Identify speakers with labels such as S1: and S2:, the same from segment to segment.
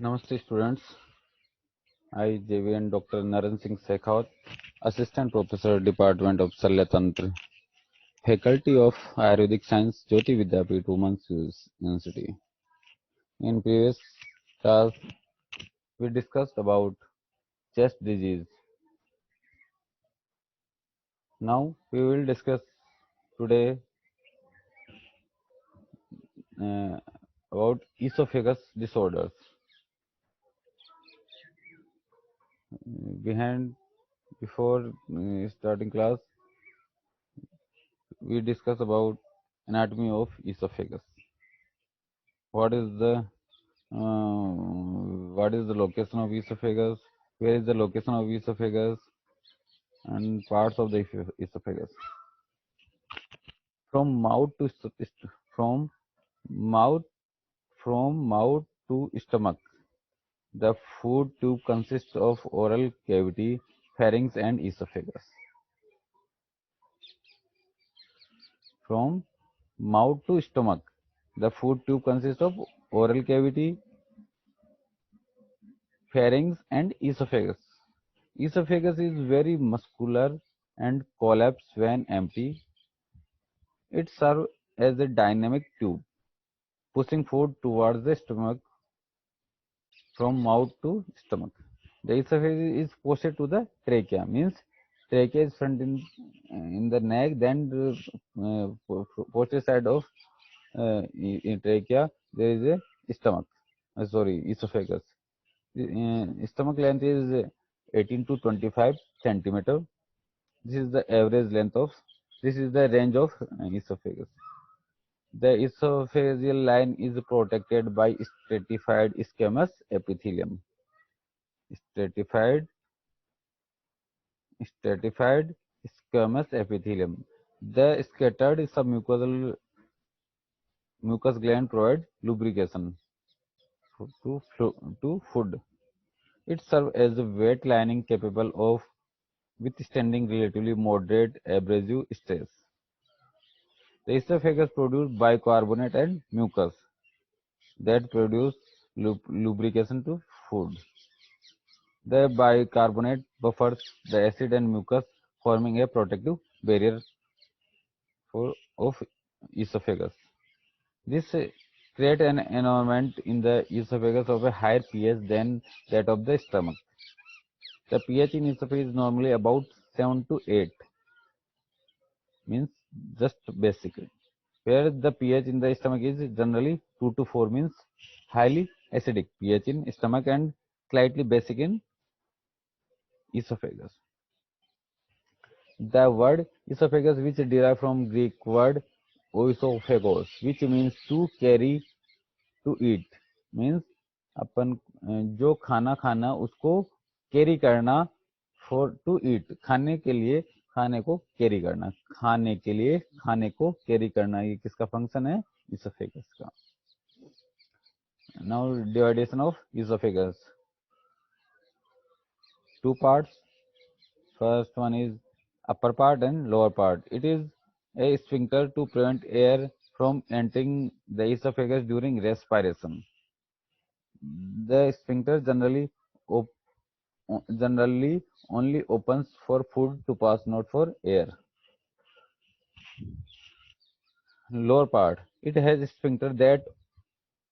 S1: Namaste students, I JVN Dr. Naran Singh Shekhawat, Assistant Professor, Department of Salyatantra, Faculty of Ayurvedic Science, Jyoti Vidyapeeth Women's University. In previous class, we discussed about chest disease. Now we will discuss today uh, about esophagus disorders. Before starting class, we discuss about anatomy of esophagus. What is the location of esophagus? Where is the location of esophagus and parts of the esophagus? From mouth to from mouth from mouth to stomach, the food tube consists of oral cavity, pharynx, and esophagus. From mouth to stomach, the food tube consists of oral cavity, pharynx, and esophagus. Esophagus is very muscular and collapse when empty. It serves as a dynamic tube, pushing food towards the stomach from mouth to stomach. The esophagus is posted to the trachea, means trachea is front in the neck, then the posterior side of in trachea there is a stomach. Esophagus. Stomach length is 18 to 25 centimeter. This is the average length of. This is the range of esophagus. The esophageal line is protected by stratified squamous epithelium. Stratified squamous epithelium. The scattered submucosal mucous gland provide lubrication to food. It serves as a wet lining capable of withstanding relatively moderate abrasive stress. The esophagus produces bicarbonate and mucus that produce lubrication to food. The bicarbonate buffers the acid and mucus, forming a protective barrier of esophagus. This creates an environment in the esophagus of a higher pH than that of the stomach. The pH in esophagus is normally about 7 to 8, means just basic. Where the pH in the stomach is generally 2 to 4, means highly acidic pH in stomach and slightly basic in esophagus. The word esophagus, which derived from Greek word oesophagos, which means to carry, to eat, means अपन जो खाना खाना उसको carry करना, for to eat खाने के लिए, खाने को कैरी करना, खाने के लिए खाने को कैरी करना, ये किसका फंक्शन है? esophagus का. Now dividation of esophagus. Two parts. First one is upper part and lower part. It is a sphincter to prevent air from entering the esophagus during respiration. The sphincter generally only opens for food to pass, not for air. Lower part. It has a sphincter that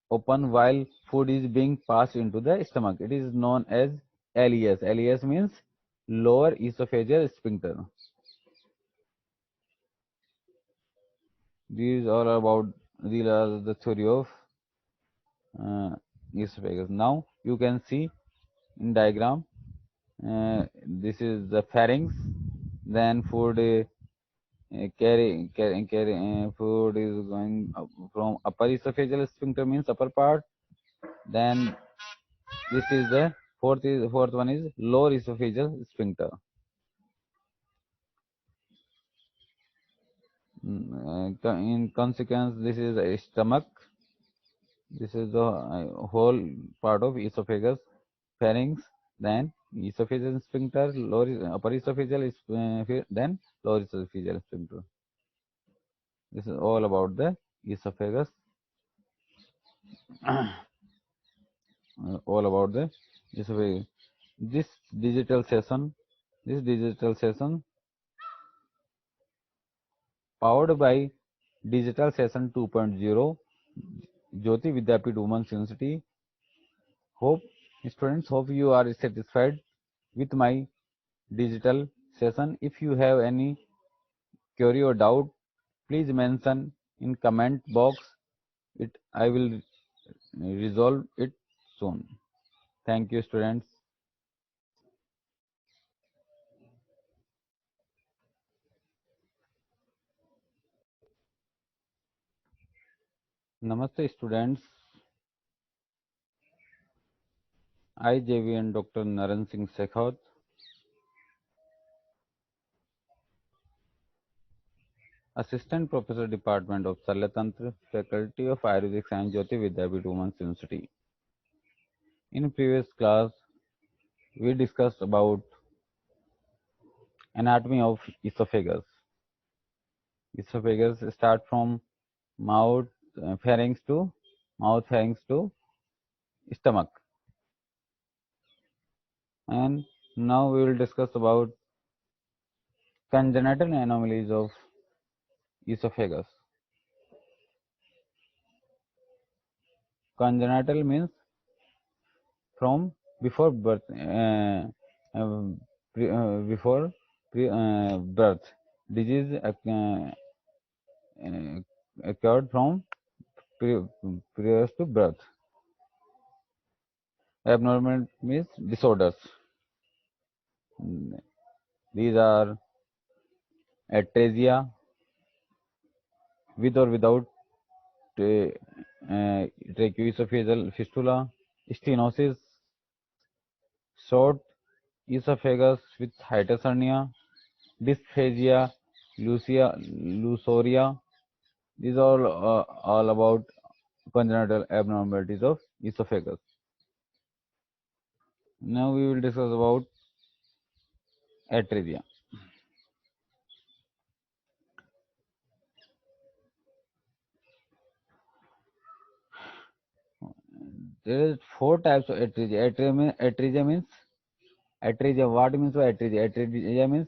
S1: open while food is being passed into the stomach. It is known as LES. LES means lower esophageal sphincter. These are the theory of esophagus. Now you can see in diagram. This is the pharynx. Then food food is going from upper esophageal sphincter, means upper part. Then this is the fourth one is lower esophageal sphincter. In consequence, this is a stomach. This is the whole part of esophagus, pharynx, then esophageal sphincter, upper esophageal, then lower esophageal sphincter. This is all about the esophagus. all about the esophagus. This digital session powered by Digital Session 2.0, Jyoti Vidyapit Women's University. Hope students, hope you are satisfied with my digital session. If you have any query or doubt, please mention in comment box. I will resolve it soon. Thank you, students. Namaste, students. I, JVN Dr. Naran Singh Shekhawat, Assistant Professor, Department of Shalyatantra, Faculty of Ayurvedic Science, Jyoti Vidyapit Women's University. In previous class, we discussed about anatomy of esophagus. Esophagus start from mouth pharynx to stomach, and now we will discuss about congenital anomalies of esophagus. Congenital means from before birth, before birth. Disease occurred from previous to birth. Abnormal means disorders. These are atresia, with or without tracheoesophageal fistula, stenosis, short esophagus with hiatus hernia, dysphagia, lusoria. These are all about congenital abnormalities of esophagus. Now we will discuss about atresia. There is 4 types of atresia. Atresia means atresia. What means by atresia? Atresia means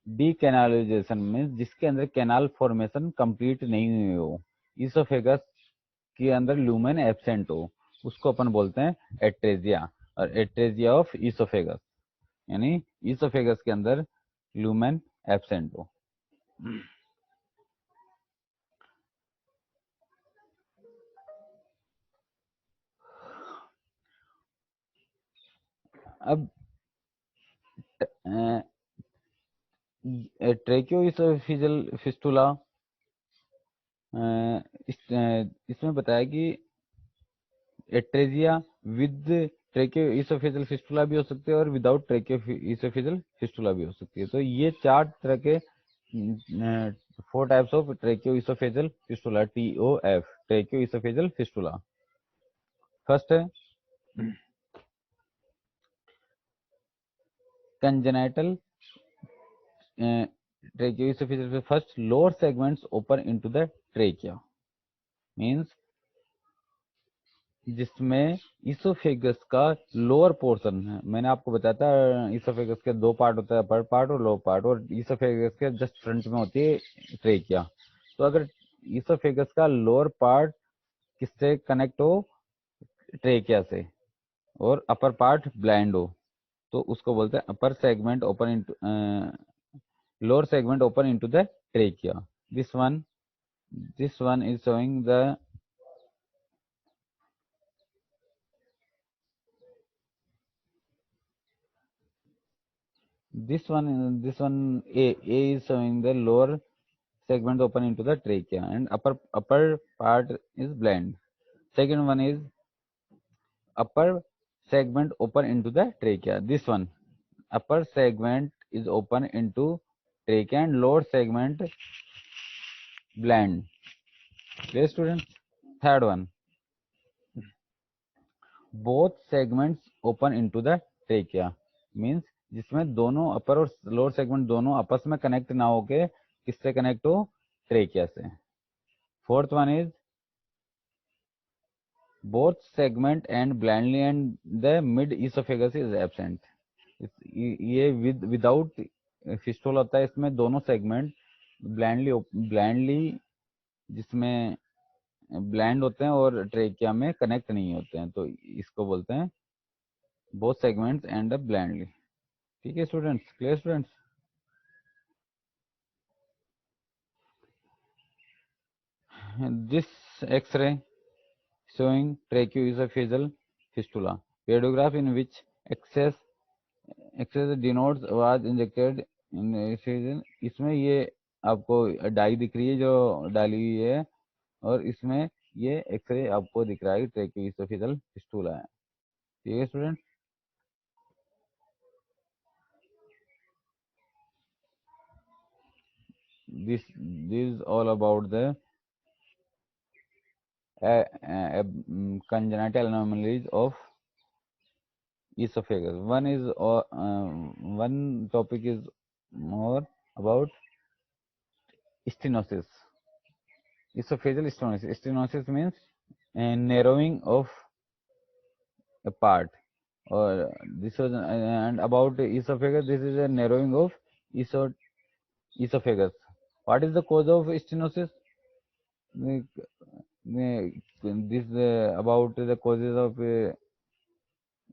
S1: decanalization, means जिसके अंदर canal formation complete नहीं हुई हो, oesophagus के अंदर lumen absent हो, उसको अपन बोलते हैं एट्रेजिया. और एट्रेजिया ऑफ इसोफेगस यानी इसोफेगस के अंदर लूमेन एब्सेंट हो. अब ट्रेकियोइसोफेजियल फिस्टुला, इसमें बताया कि एट्रेजिया विद ट्रेकियोइसोफेजियल फिस्टुला भी हो सकती है और विदाउट ट्रेकियोइसोफेजियल फिस्टुला भी हो सकती है. तो ये 4 तरह के 4 types of tracheoesophageal fistula, TOF, tracheoesophageal fistula. First है congenital tracheoesophageal. First, lower segments open into the trachea, means जिसमें इसोफेगस का लोअर पोर्शन है. मैंने आपको बताया था इसोफेगस के 2 पार्ट होता है, अपर पार्ट और लोअर पार्ट, और इसोफेगस के जस्ट फ्रंट में होती है ट्रेकिया. तो अगर इसोफेगस का लोअर पार्ट किससे कनेक्ट हो, ट्रेकिया से, और अपर पार्ट ब्लाइंड हो, तो उसको बोलते हैं upper segment open into lower segment open into the trachea. This one is showing the this one A is showing the lower segment open into the trachea and upper part is blind. Second one is upper segment open into the trachea. This one upper segment is open into trachea and lower segment blind. Clear, students? Third one, both segments open into the trachea, means जिसमें दोनों अपर और lower segment दोनों आपस में connect ना होके किससे connect हो, ट्रेकिया से. Fourth one is both segment and blindly and the mid esophagus is absent. ये विदाउट फिस्टुला होता है, इसमें दोनों सेगमेंट ब्लाइंडली जिसमें ब्लैंड होते हैं और ट्रेकिया में कनेक्ट नहीं होते हैं, तो इसको बोलते हैं both segments end up blandly. ठीक है students, clear students? This X-ray showing tracheoesophageal fistula, radiograph in which excess denotes was injected in incision। इसमें ये आपको डाई दिख रही है जो डाली हुई है, और इसमें ये एक्सरे आपको दिख रहा है ट्रेकियोइसोफेजल फिस्टुला है। ठीक है student? This all about the congenital anomalies of esophagus. One topic is more about stenosis. Esophageal stenosis. Stenosis means a narrowing of a part. Or this was and about esophagus. This is a narrowing of esophagus. What is the cause of stenosis? This about the causes of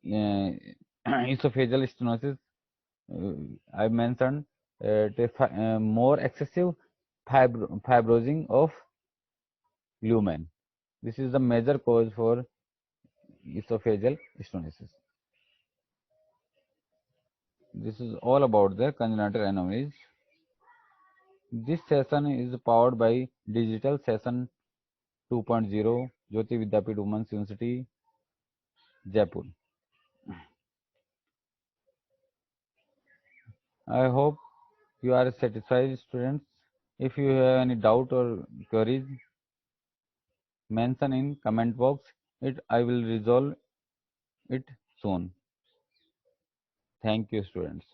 S1: esophageal stenosis. I mentioned more excessive fibrosing of lumen. This is the major cause for esophageal stenosis. This is all about the congenital anomalies. This session is powered by Digital Session 2.0, Jyoti Vidyapith Women's University, Jaipur. I hope you are satisfied, students. If you have any doubt or queries, mention in comment box. I will resolve it soon. Thank you, students.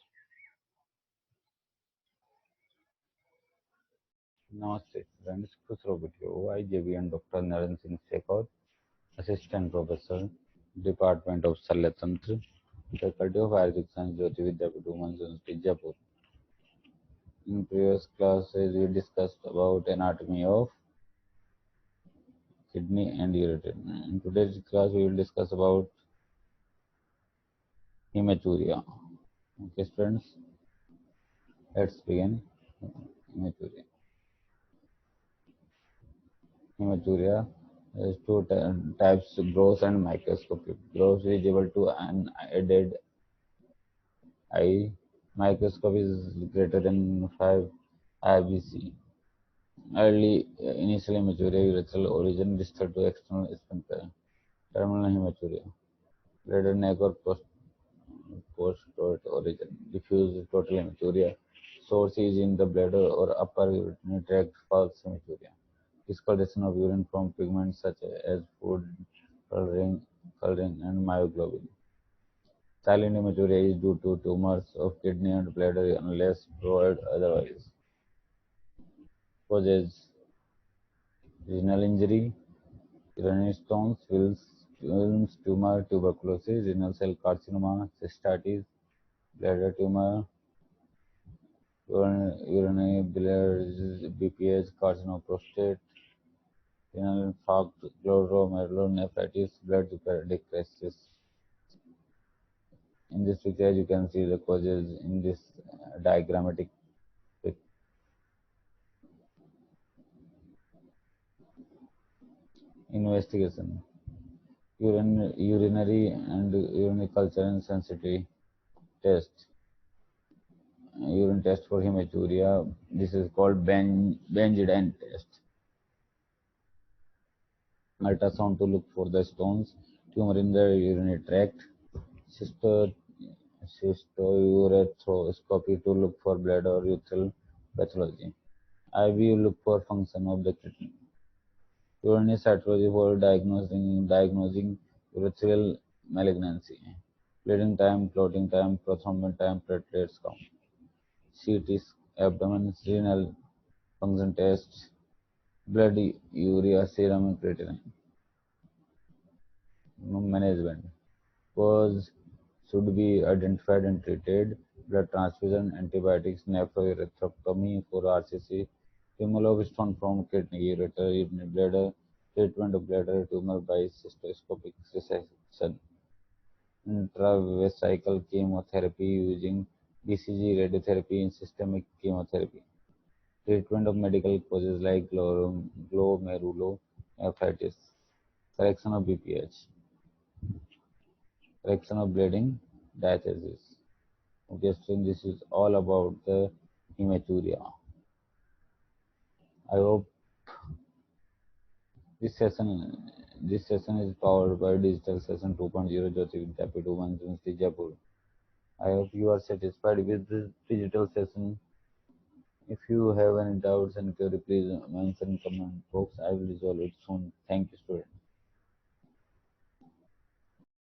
S1: Namaste, students. खुश रहो बेटियों। OIJB and Dr. Naren Singh Shekhar, Assistant Professor, Department of Shalya Tantra, Faculty of Ayurvedic Science, Jyoti Vidyapith Women's University, Jaipur. In previous classes, we discussed about anatomy of kidney and ureter. In today's class, we will discuss about hematuria. Okay, students, let's begin. Hematuria. Hematuria is two types: gross and microscopic. Gross is visible to an unaided eye. Microscope is greater than 5 IBC. Early initial hematuria, urethral origin, distal to external sphincter. Terminal hematuria, bladder neck or post-throat origin. Diffuse total hematuria, source is in the bladder or upper urinary tract. False hematuria, discoloration of urine from pigments such as food coloring and myoglobin. Silent hematuria is due to tumors of kidney and bladder unless proved otherwise. Causes: renal injury, urinary stones, Wilms tumor, tuberculosis, renal cell carcinoma, cystitis, bladder tumor, urinary biliary BPH, carcinoma of prostate, renal infarct, glomerulonephritis, blood crisis. In this picture, you can see the causes in this diagrammatic pic. Investigation: urinary and urinary culture and sensitivity test. Urine test for hematuria. This is called Benjidine test. Ultrasound to look for the stones, tumor in the urinary tract, cystourethoscopy to look for bladder or urethral pathology. IVU look for function of the kidney. Urinary cytology for diagnosing urethral malignancy. Bleeding time, clotting time, prothrombin time, platelets count. CT abdomen, renal function test, blood urea, serum, and creatinine. management. Cause should be identified and treated. Blood transfusion, antibiotics, nephrourethrectomy for RCC, removal of stone from kidney, ureter in bladder, treatment of bladder tumor by cystoscopic resection, intravesical chemotherapy using BCG radiotherapy and systemic chemotherapy, treatment of medical causes like glomerulonephritis, correction of BPH, correction of bleeding, diathesis. Okay, so this is all about the hematuria. I hope this session this session is powered by Digital Session 2.0 Jyoti Vidyapeeth Women's University Jaipur. I hope you are satisfied with this digital session. If you have any doubts and query, please mention in comment box. I will resolve it soon. Thank you, students.